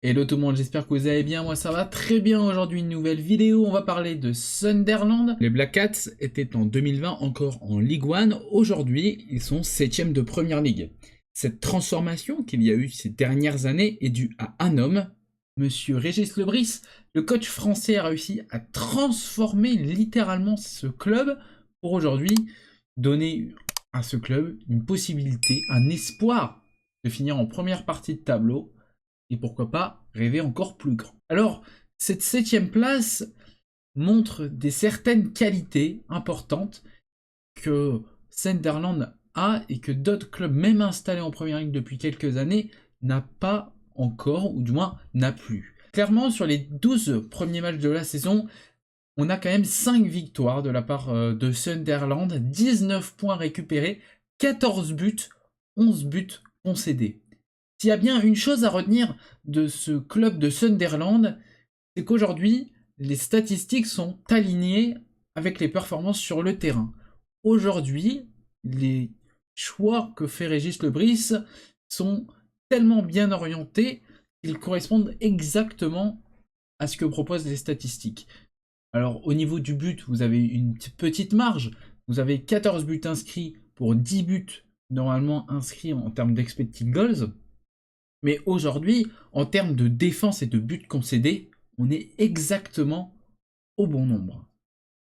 Hello tout le monde, j'espère que vous allez bien, moi ça va très bien. Aujourd'hui une nouvelle vidéo, on va parler de Sunderland. Les Black Cats étaient en 2020 encore en Ligue 1, aujourd'hui ils sont 7e de Première Ligue. Cette transformation qu'il y a eu ces dernières années est due à un homme, Monsieur Régis Lebris. Le coach français a réussi à transformer littéralement ce club pour aujourd'hui donner à ce club une possibilité, un espoir de finir en première partie de tableau. Et pourquoi pas rêver encore plus grand. Alors, cette 7e place montre des certaines qualités importantes que Sunderland a et que d'autres clubs, même installés en première ligue depuis quelques années, n'a pas encore, ou du moins n'a plus. Clairement, sur les 12 premiers matchs de la saison, on a quand même 5 victoires de la part de Sunderland, 19 points récupérés, 14 buts, 11 buts concédés. S'il y a bien une chose à retenir de ce club de Sunderland, c'est qu'aujourd'hui, les statistiques sont alignées avec les performances sur le terrain. Aujourd'hui, les choix que fait Régis Lebris sont tellement bien orientés qu'ils correspondent exactement à ce que proposent les statistiques. Alors, au niveau du but, vous avez une petite marge. Vous avez 14 buts inscrits pour 10 buts normalement inscrits en termes d'expected goals. Mais aujourd'hui, en termes de défense et de buts concédés, on est exactement au bon nombre.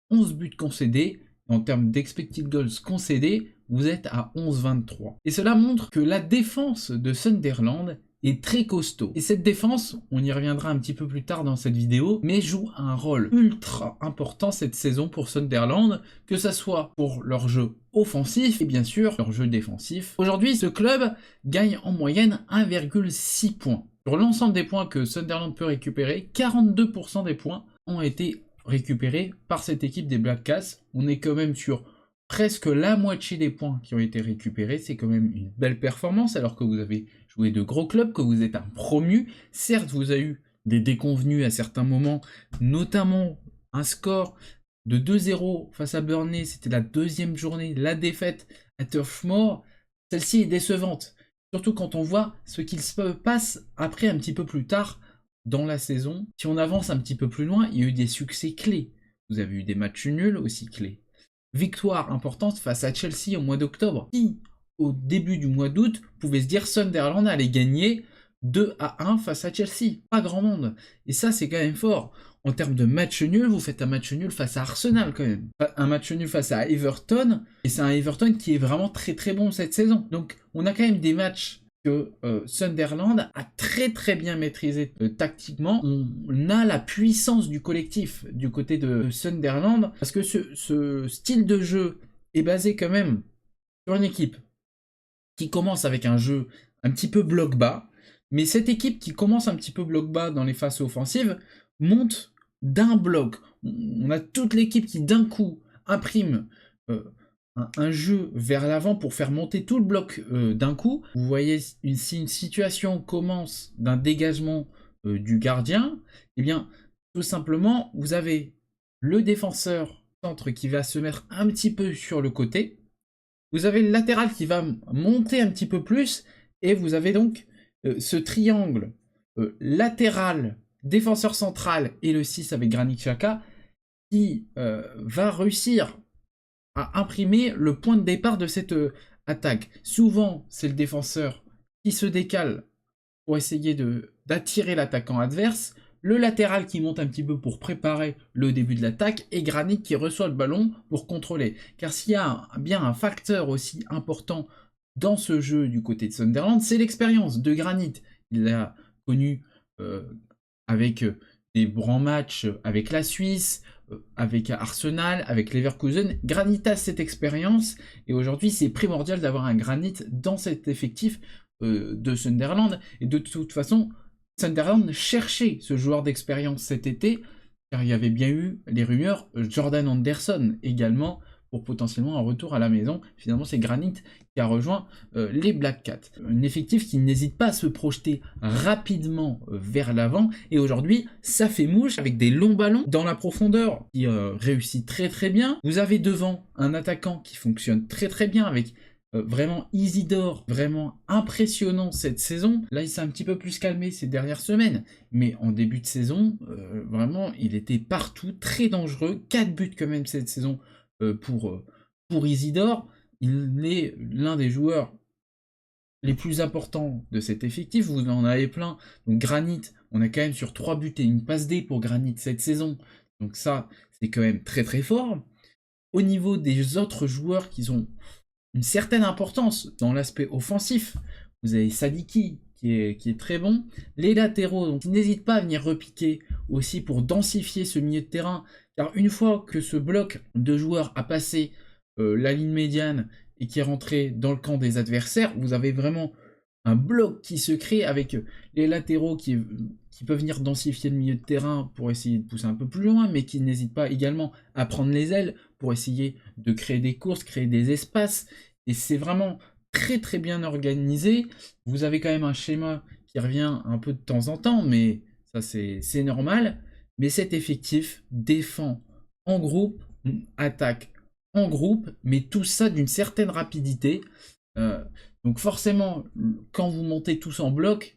11 buts concédés, et en termes d'expected goals concédés, vous êtes à 11,23. Et cela montre que la défense de Sunderland est très costaud. Et cette défense, on y reviendra un petit peu plus tard dans cette vidéo, mais joue un rôle ultra important cette saison pour Sunderland, que ça soit pour leur jeu offensif et bien sûr leur jeu défensif. Aujourd'hui, ce club gagne en moyenne 1,6 points. Sur l'ensemble des points que Sunderland peut récupérer, 42% des points ont été récupérés par cette équipe des Black Cats. On est quand même sur presque la moitié des points qui ont été récupérés. C'est quand même une belle performance alors que vous avez joué de gros clubs, que vous êtes un promu. Certes, vous avez eu des déconvenues à certains moments, notamment un score de 2-0 face à Burnley, c'était la deuxième journée, la défaite à Turf Moor. Celle-ci est décevante, surtout quand on voit ce qu'il se passe après un petit peu plus tard dans la saison. Si on avance un petit peu plus loin, il y a eu des succès clés. Vous avez eu des matchs nuls aussi clés. Victoire importante face à Chelsea au mois d'octobre. Qui, au début du mois d'août, pouvait se dire Sunderland allait gagner 2-1 face à Chelsea. Pas grand monde. Et ça, c'est quand même fort. En termes de match nul, vous faites un match nul face à Arsenal quand même. Un match nul face à Everton. Et c'est un Everton qui est vraiment très très bon cette saison. Donc, on a quand même des matchs que Sunderland a très très bien maîtrisé tactiquement. On a la puissance du collectif du côté de Sunderland parce que ce style de jeu est basé quand même sur une équipe qui commence avec un jeu un petit peu bloc bas, mais cette équipe qui commence un petit peu bloc bas dans les phases offensives monte d'un bloc. On a toute l'équipe qui d'un coup imprime un jeu vers l'avant pour faire monter tout le bloc d'un coup. Vous voyez, si une situation commence d'un dégagement du gardien, eh bien, tout simplement, vous avez le défenseur centre qui va se mettre un petit peu sur le côté. Vous avez le latéral qui va monter un petit peu plus. Et vous avez donc ce triangle latéral, défenseur central et le 6 avec Granit Xhaka qui va réussir à imprimer le point de départ de cette attaque. Souvent, c'est le défenseur qui se décale pour essayer d'attirer l'attaquant adverse, le latéral qui monte un petit peu pour préparer le début de l'attaque, et Granit qui reçoit le ballon pour contrôler. Car s'il y a bien un facteur aussi important dans ce jeu du côté de Sunderland, c'est l'expérience de Granit. Il l'a connu avec des grands matchs avec la Suisse, avec Arsenal, avec Leverkusen. Granit a cette expérience et aujourd'hui c'est primordial d'avoir un Granit dans cet effectif de Sunderland. Et de toute façon, Sunderland cherchait ce joueur d'expérience cet été car il y avait bien eu les rumeurs Jordan Anderson également pour potentiellement un retour à la maison. Finalement, c'est Granit qui a rejoint les Black Cats. Un effectif qui n'hésite pas à se projeter rapidement vers l'avant. Et aujourd'hui, ça fait mouche avec des longs ballons dans la profondeur qui réussit très très bien. Vous avez devant un attaquant qui fonctionne très très bien avec vraiment Isidore, vraiment impressionnant cette saison. Là, il s'est un petit peu plus calmé ces dernières semaines, mais en début de saison, vraiment, il était partout, très dangereux. 4 buts quand même cette saison pour Isidore. Il est l'un des joueurs les plus importants de cet effectif. Vous en avez plein. Donc Granit, on est quand même sur 3 buts et une passe D pour Granit cette saison. Donc ça, c'est quand même très très fort. Au niveau des autres joueurs qui ont une certaine importance dans l'aspect offensif, vous avez Sadiki qui est très bon. Les latéraux, donc ils n'hésitent pas à venir repiquer aussi pour densifier ce milieu de terrain. Car une fois que ce bloc de joueurs a passé la ligne médiane et qui est rentré dans le camp des adversaires, vous avez vraiment un bloc qui se crée avec les latéraux qui peuvent venir densifier le milieu de terrain pour essayer de pousser un peu plus loin, mais qui n'hésitent pas également à prendre les ailes pour essayer de créer des courses, créer des espaces. Et c'est vraiment très très bien organisé. Vous avez quand même un schéma qui revient un peu de temps en temps, mais ça c'est normal. Mais cet effectif défend en groupe, attaque en groupe, mais tout ça d'une certaine rapidité. Donc forcément, quand vous montez tous en bloc,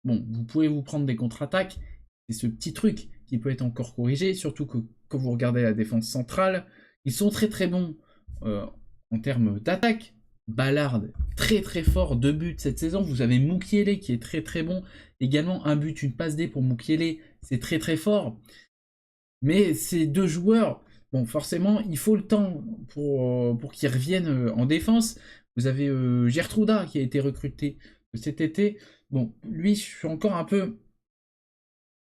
bon, vous pouvez vous prendre des contre-attaques. C'est ce petit truc qui peut être encore corrigé, surtout que quand vous regardez la défense centrale, ils sont très très bons en termes d'attaque. Ballard, très très fort, 2 buts cette saison. Vous avez Mukiele qui est très très bon. Également un but, une passe D pour Mukiele, c'est très très fort. Mais ces deux joueurs, bon, forcément, il faut le temps pour qu'ils reviennent en défense. Vous avez Gertruda qui a été recruté cet été. Bon, lui, je suis encore un peu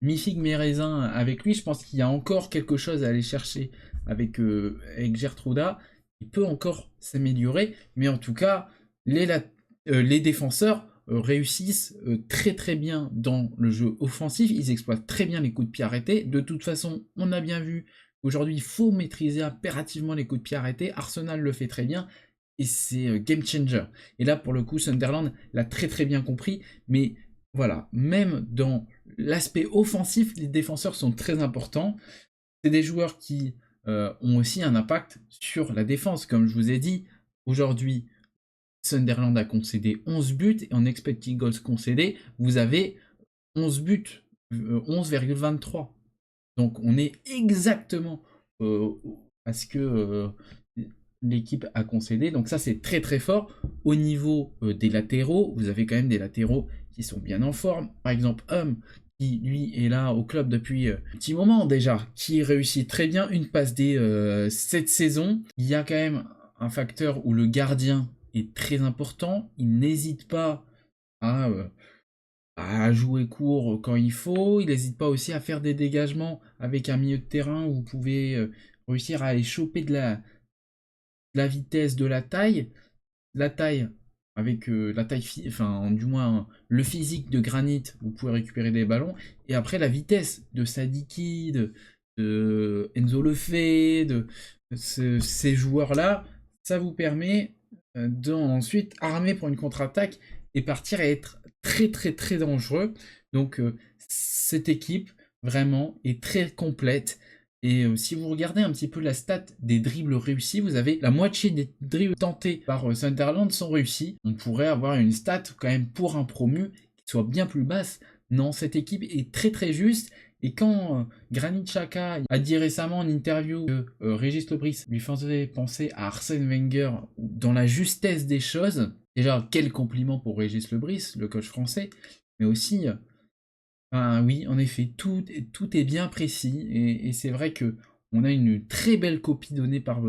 mi-figue, mi-raisin avec lui. Je pense qu'il y a encore quelque chose à aller chercher avec Gertruda. Il peut encore s'améliorer, mais en tout cas, les défenseurs réussissent très très bien dans le jeu offensif. Ils exploitent très bien les coups de pied arrêtés. De toute façon, on a bien vu qu'aujourd'hui, il faut maîtriser impérativement les coups de pied arrêtés. Arsenal le fait très bien. Et c'est game changer. Et là, pour le coup, Sunderland l'a très très bien compris. Mais voilà, même dans l'aspect offensif, les défenseurs sont très importants. C'est des joueurs qui ont aussi un impact sur la défense. Comme je vous ai dit, aujourd'hui, Sunderland a concédé 11 buts. Et en expected goals concédés, vous avez 11 buts, 11,23. Donc on est exactement à ce que l'équipe a concédé. Donc ça, c'est très très fort. Au niveau des latéraux, vous avez quand même des latéraux qui sont bien en forme. Par exemple, qui lui est là au club depuis un petit moment déjà, qui réussit très bien une passe D cette saison. Il y a quand même un facteur où le gardien est très important. Il n'hésite pas à jouer court quand il faut. Il n'hésite pas aussi à faire des dégagements avec un milieu de terrain où vous pouvez réussir à aller choper de la vitesse, de la taille. La taille, avec la taille, enfin du moins le physique de Granit, vous pouvez récupérer des ballons. Et après la vitesse de Sadiki, de Enzo Lefebvre, ces joueurs-là, ça vous permet d'ensuite armer pour une contre-attaque et partir et être très très très dangereux. Donc cette équipe vraiment est très complète. Et si vous regardez un petit peu la stat des dribbles réussis, vous avez la moitié des dribbles tentés par Sunderland sont réussis. On pourrait avoir une stat quand même pour un promu qui soit bien plus basse. Non, cette équipe est très très juste. Et quand Granit Xhaka a dit récemment en interview que Régis Lebris lui faisait penser à Arsène Wenger dans la justesse des choses, déjà quel compliment pour Régis Lebris, le coach français, mais aussi oui, en effet, tout est bien précis et c'est vrai que on a une très belle copie donnée par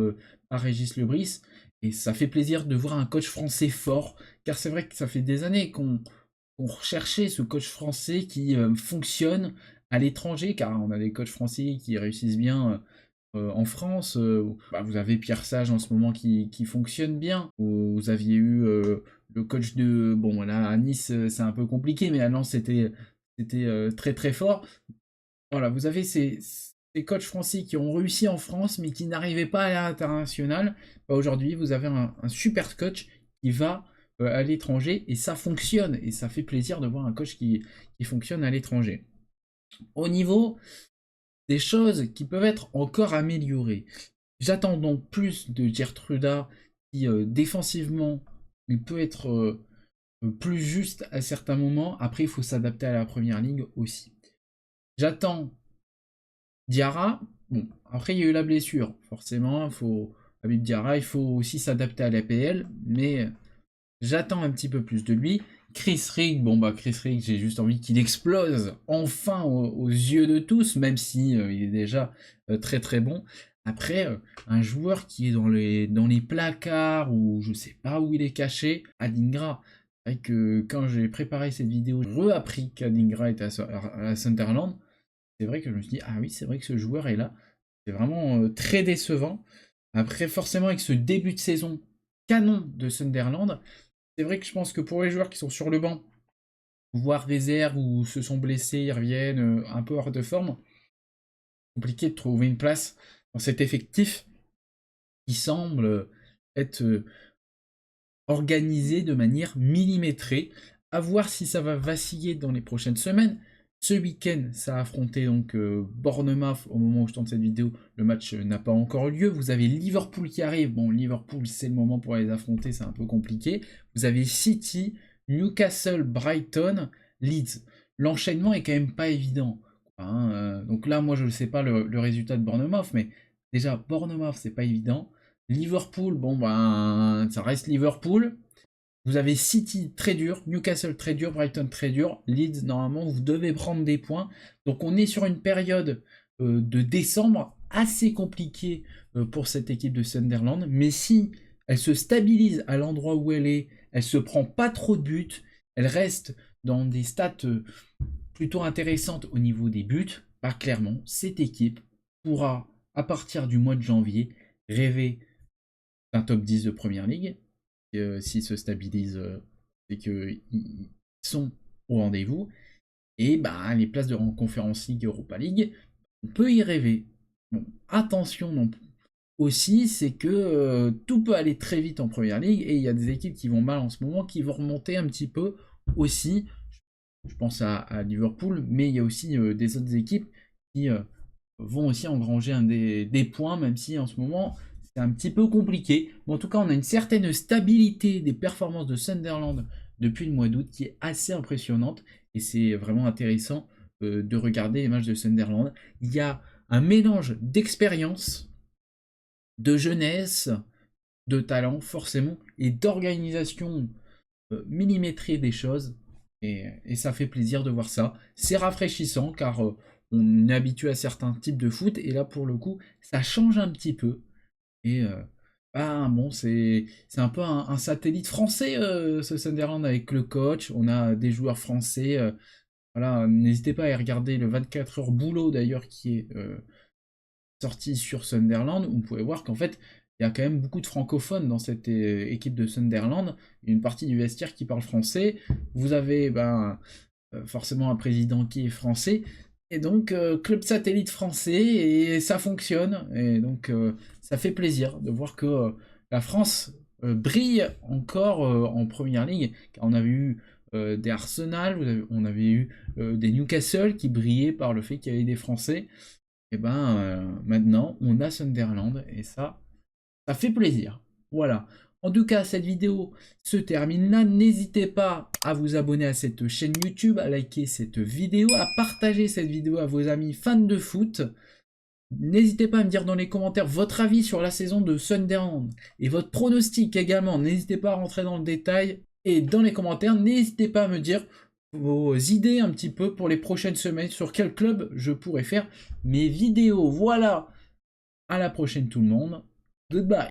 Régis Lebris et ça fait plaisir de voir un coach français fort car c'est vrai que ça fait des années qu'on recherchait ce coach français qui fonctionne à l'étranger car on a des coachs français qui réussissent bien en France. Vous avez Pierre Sage en ce moment qui fonctionne bien. Vous aviez eu le coach de... Bon, voilà, à Nice, c'est un peu compliqué, mais à Lens, c'était très très fort. Voilà, vous avez ces coachs français qui ont réussi en France, mais qui n'arrivaient pas à l'international. Aujourd'hui, vous avez un super coach qui va à l'étranger, et ça fonctionne, et ça fait plaisir de voir un coach qui fonctionne à l'étranger. Au niveau des choses qui peuvent être encore améliorées, j'attends donc plus de Gertruda qui défensivement il peut être plus juste à certains moments. Après, il faut s'adapter à la première ligue aussi. J'attends Diarra. Bon, après, il y a eu la blessure. Forcément, Habib Diarra, il faut aussi s'adapter à l'APL. Mais j'attends un petit peu plus de lui. Chris Rigg, bon bah Chris Rigg, j'ai juste envie qu'il explose enfin aux yeux de tous, même si il est déjà très très bon. Après, un joueur qui est dans les placards ou je sais pas où il est caché, Adingra. C'est vrai que quand j'ai préparé cette vidéo, j'ai re-appris qu'Adingra était à Sunderland. C'est vrai que je me suis dit, ah oui, c'est vrai que ce joueur est là. C'est vraiment très décevant. Après, forcément, avec ce début de saison canon de Sunderland, c'est vrai que je pense que pour les joueurs qui sont sur le banc, voire réserve ou se sont blessés, ils reviennent un peu hors de forme, compliqué de trouver une place dans cet effectif qui semble être organisé de manière millimétrée. À voir si ça va vaciller dans les prochaines semaines. Ce week-end, ça a affronté donc Bournemouth au moment où je tourne cette vidéo. Le match n'a pas encore eu lieu. Vous avez Liverpool qui arrive. Bon, Liverpool, c'est le moment pour les affronter, c'est un peu compliqué. Vous avez City, Newcastle, Brighton, Leeds. L'enchaînement est quand même pas évident. Donc là, moi, je ne sais pas le résultat de Bournemouth, mais déjà, Bournemouth, c'est pas évident. Liverpool, bon, ben, ça reste Liverpool. Vous avez City très dur, Newcastle très dur, Brighton très dur, Leeds, normalement, vous devez prendre des points. Donc on est sur une période de décembre assez compliquée pour cette équipe de Sunderland. Mais si elle se stabilise à l'endroit où elle est, elle se prend pas trop de buts, elle reste dans des stats plutôt intéressantes au niveau des buts, bah clairement, cette équipe pourra, à partir du mois de janvier, rêver d'un top 10 de Première Ligue. S'ils se stabilisent, c'est qu'ils sont au rendez-vous. Et bah, les places de Conference League, Europa League, on peut y rêver. Bon, attention non plus. Aussi, c'est que tout peut aller très vite en Première Ligue et il y a des équipes qui vont mal en ce moment, qui vont remonter un petit peu aussi. Je pense à Liverpool, mais il y a aussi des autres équipes qui vont aussi engranger des points, même si en ce moment c'est un petit peu compliqué. Mais en tout cas, on a une certaine stabilité des performances de Sunderland depuis le mois d'août qui est assez impressionnante et c'est vraiment intéressant de regarder les matchs de Sunderland. Il y a un mélange d'expérience, de jeunesse, de talent forcément et d'organisation millimétrée des choses. Et ça fait plaisir de voir ça. C'est rafraîchissant car on est habitué à certains types de foot et là pour le coup ça change un petit peu. Et bon, c'est un peu un satellite français ce Sunderland avec le coach. On a des joueurs français. Voilà, n'hésitez pas à regarder le 24 heures boulot d'ailleurs qui est sorti sur Sunderland. Vous pouvez voir qu'en fait il y a quand même beaucoup de francophones dans cette équipe de Sunderland. Il y a une partie du vestiaire qui parle français. Vous avez forcément un président qui est français. Et donc, club satellite français, et ça fonctionne. Et donc, ça fait plaisir de voir que la France brille encore en Première Ligue. Car on avait eu des Arsenal, on avait eu des Newcastle qui brillaient par le fait qu'il y avait des Français. Et maintenant, on a Sunderland, et ça fait plaisir. Voilà. En tout cas, cette vidéo se termine là. N'hésitez pas à vous abonner à cette chaîne YouTube, à liker cette vidéo, à partager cette vidéo à vos amis fans de foot. N'hésitez pas à me dire dans les commentaires votre avis sur la saison de Sunderland et votre pronostic également. N'hésitez pas à rentrer dans le détail. Et dans les commentaires, n'hésitez pas à me dire vos idées un petit peu pour les prochaines semaines, sur quel club je pourrais faire mes vidéos. Voilà. À la prochaine tout le monde. Goodbye.